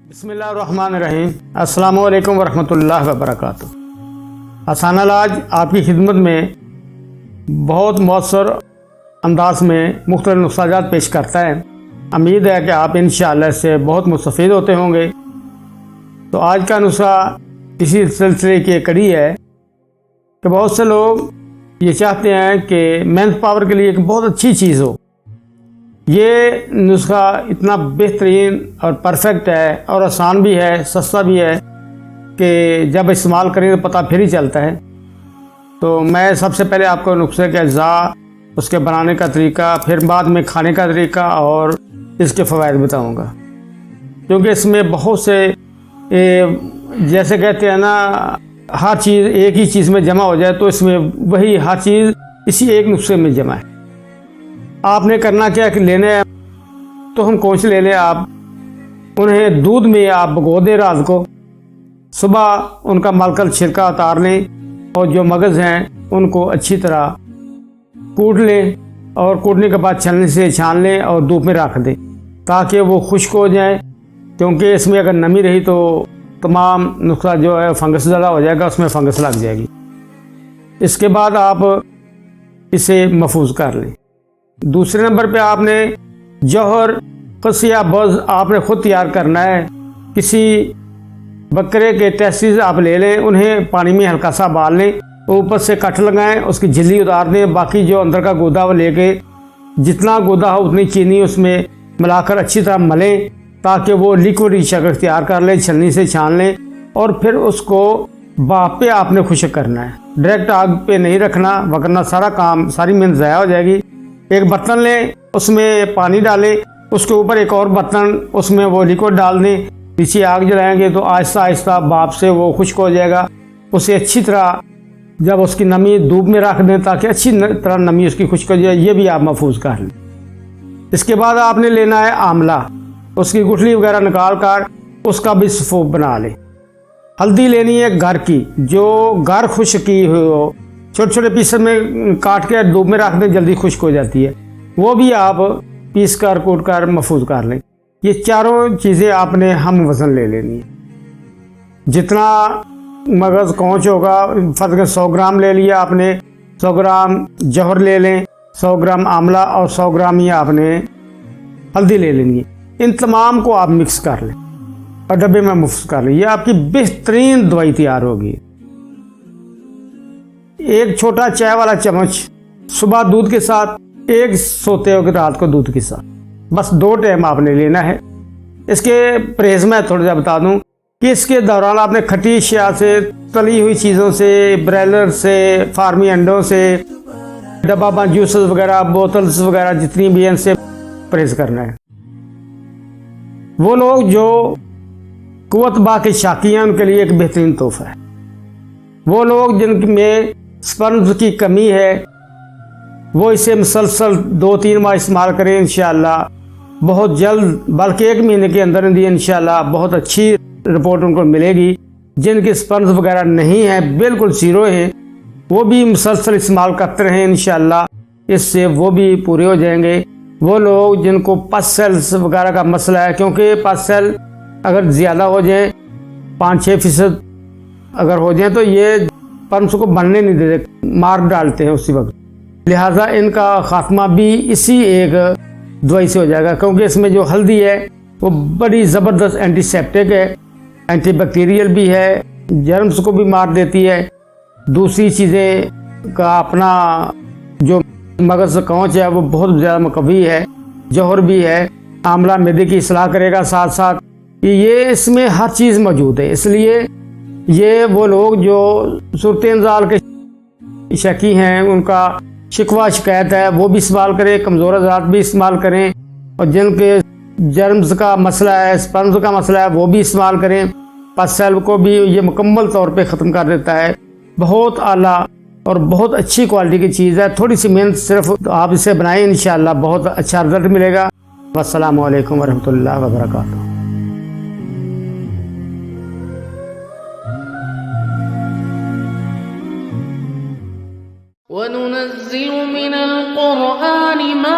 बिस्मिल्लाहिर्रहमानिर्रहीम। अस्सलामु अलैकुम वरहमतुल्लाहि वबरकातुहू। आसान इलाज आपकी खिदमत में बहुत मौसर अंदाज में मुख्तलिफ नुस्ख़ाजात पेश करता है। उम्मीद है कि आप इंशाअल्लाह इससे बहुत मुस्तफ़ीद होते होंगे। तो आज का नुस्ख़ा इसी सिलसिले की एक कड़ी है कि बहुत से लोग ये चाहते हैं कि मेंस पावर के लिए एक बहुत अच्छी चीज़ हो। ये नुस्ख़ा इतना बेहतरीन और परफेक्ट है और आसान भी है, सस्ता भी है कि जब इस्तेमाल करें तो पता फिर ही चलता है। तो मैं सबसे पहले आपको नुस्खे के अज्जा, उसके बनाने का तरीका, फिर बाद में खाने का तरीका और इसके फ़वाइद बताऊंगा। क्योंकि इसमें बहुत से जैसे कहते हैं ना, हर चीज़ एक ही चीज़ में जमा हो जाए तो इसमें वही हर चीज़ इसी एक नुस्खे में जमा है। आपने करना क्या कि लेने तो हम कौन से ले लें। आप उन्हें दूध में आप भिगो दें रात को, सुबह उनका मलकल छिलका उतार लें और जो मगज़ हैं उनको अच्छी तरह कूट लें और कूटने के बाद छलनी से छान लें और धूप में रख दें ताकि वो खुश्क हो जाए। क्योंकि इसमें अगर नमी रही तो तमाम नुस्खा जो है फंगस ज़्यादा हो जाएगा, उसमें फंगस लग जाएगी। इसके बाद आप इसे महफूज कर लें। दूसरे नंबर पे आपने जौहर कस या बज़ आपने ख़ुद तैयार करना है। किसी बकरे के टेस्टिस आप ले लें, उन्हें पानी में हल्का सा उबाल लें, ऊपर से कट लगाएं, उसकी झिल्ली उतार दें। बाकी जो अंदर का गूदा वो लेके जितना गूदा हो उतनी चीनी उसमें मिलाकर अच्छी तरह मलें ताकि वो लिक्विड शक्ल तैयार कर लें। छलनी से छान लें और फिर उसको भाप पे आपने खुश्क करना है। डायरेक्ट आग पे नहीं रखना, वरना सारा काम, सारी मेहनत ज़ाया हो जाएगी। एक बर्तन लें, उसमें पानी डालें, उसके ऊपर एक और बर्तन, उसमें वो लिक्विड डाल दें। पीछे आग जलाएंगे तो आहिस्ता आहिस्ता भाप से वो खुश्क हो जाएगा। उसे अच्छी तरह जब उसकी नमी धूप में रख दें ताकि अच्छी तरह नमी उसकी खुश्क हो जाए। ये भी आप महफूज कर लें। इसके बाद आपने लेना है आंवला, उसकी गुठली वगैरह निकाल कर उसका भी सफूफ बना लें। हल्दी लेनी है घर की, जो घर खुश्क की हुई हो, छोटे छोटे पीस में काट के धूप में रख दें, जल्दी खुश्क हो जाती है। वो भी आप पीस कर कूट कर महफूज कर लें। ये चारों चीज़ें आपने हम वज़न ले लेनी है। जितना मगज़ कौच होगा, फर्ज 100 ग्राम ले लिया आपने, 100 ग्राम जौहर ले लें, 100 ग्राम आंवला और 100 ग्राम ही आपने हल्दी ले लेनी है। इन तमाम को आप मिक्स कर लें और डब्बे में मुफ्त कर लें। ये आपकी बेहतरीन दवाई तैयार होगी। एक छोटा चाय वाला चम्मच सुबह दूध के साथ, एक सोते हो रात को दूध के साथ, बस 2 टाइम आपने लेना है। इसके परहेज में थोड़ा सा बता दूं कि इसके दौरान आपने खट्टी अशिया से, तली हुई चीज़ों से, ब्रॉयलर से, फार्मी अंडों से, डब्बा बंद जूसेस वगैरह, बोतल्स वगैरह जितनी भी हैं, इनसे परहेज करना है। वो लोग जो कुव्वत बा के शाकी हैं उनके लिए एक बेहतरीन तोहफा है। वो लोग जिनमें स्पर्म्स की कमी है वो इसे मुसलसल 2-3 माह इस्तेमाल करें। इंशाअल्लाह बहुत जल्द, बल्कि 1 महीने के अंदर इंशाअल्लाह बहुत अच्छी रिपोर्ट उनको मिलेगी। जिनके स्पर्म्स वगैरह नहीं है, बिल्कुल ज़ीरो हैं, वो भी मुसलसल इस्तेमाल करते रहें। इंशाअल्लाह इससे वो भी पूरे हो जाएंगे। वो लोग जिनको पस सेल्स वगैरह का मसला है, क्योंकि पस सेल अगर ज़्यादा हो जाए, 5-6% अगर हो जाए तो ये स्पर्म्स को बनने नहीं देते, मार डालते हैं उसी वक्त। लिहाजा इनका खात्मा भी इसी एक दवाई से हो जाएगा। क्योंकि इसमें जो हल्दी है वो बड़ी ज़बरदस्त एंटीसेप्टिक है, एंटीबैक्टीरियल भी है, जर्म्स को भी मार देती है। दूसरी चीज़ें का अपना जो मगज़ कौच है वो बहुत ज़्यादा मुकवी है। जौहर भी है, आंवला मैदे की इस्लाह करेगा, साथ साथ ये इसमें हर चीज़ मौजूद है। इसलिए ये वो लोग जो सूरत इंजाल के शकी हैं, उनका शिकवा शिकायत है, वो भी इस्तेमाल करें। कमज़ोर हज़रात भी इस्तेमाल करें और जिनके जर्म्स का मसला है, स्पर्म्स का मसला है, वो भी इस्तेमाल करें। पस सेल को भी ये मुकम्मल तौर पे ख़त्म कर देता है। बहुत आला और बहुत अच्छी क्वालिटी की चीज़ है। थोड़ी सी मेहनत सिर्फ आप इसे बनाएं, इंशाअल्लाह बहुत अच्छा रिजल्ट मिलेगा। अस्सलामु अलैकुम वरहमतुल्लाहि वबरकातुहू। वनुनज़्ज़िलु मिनल क़ुरआनि मा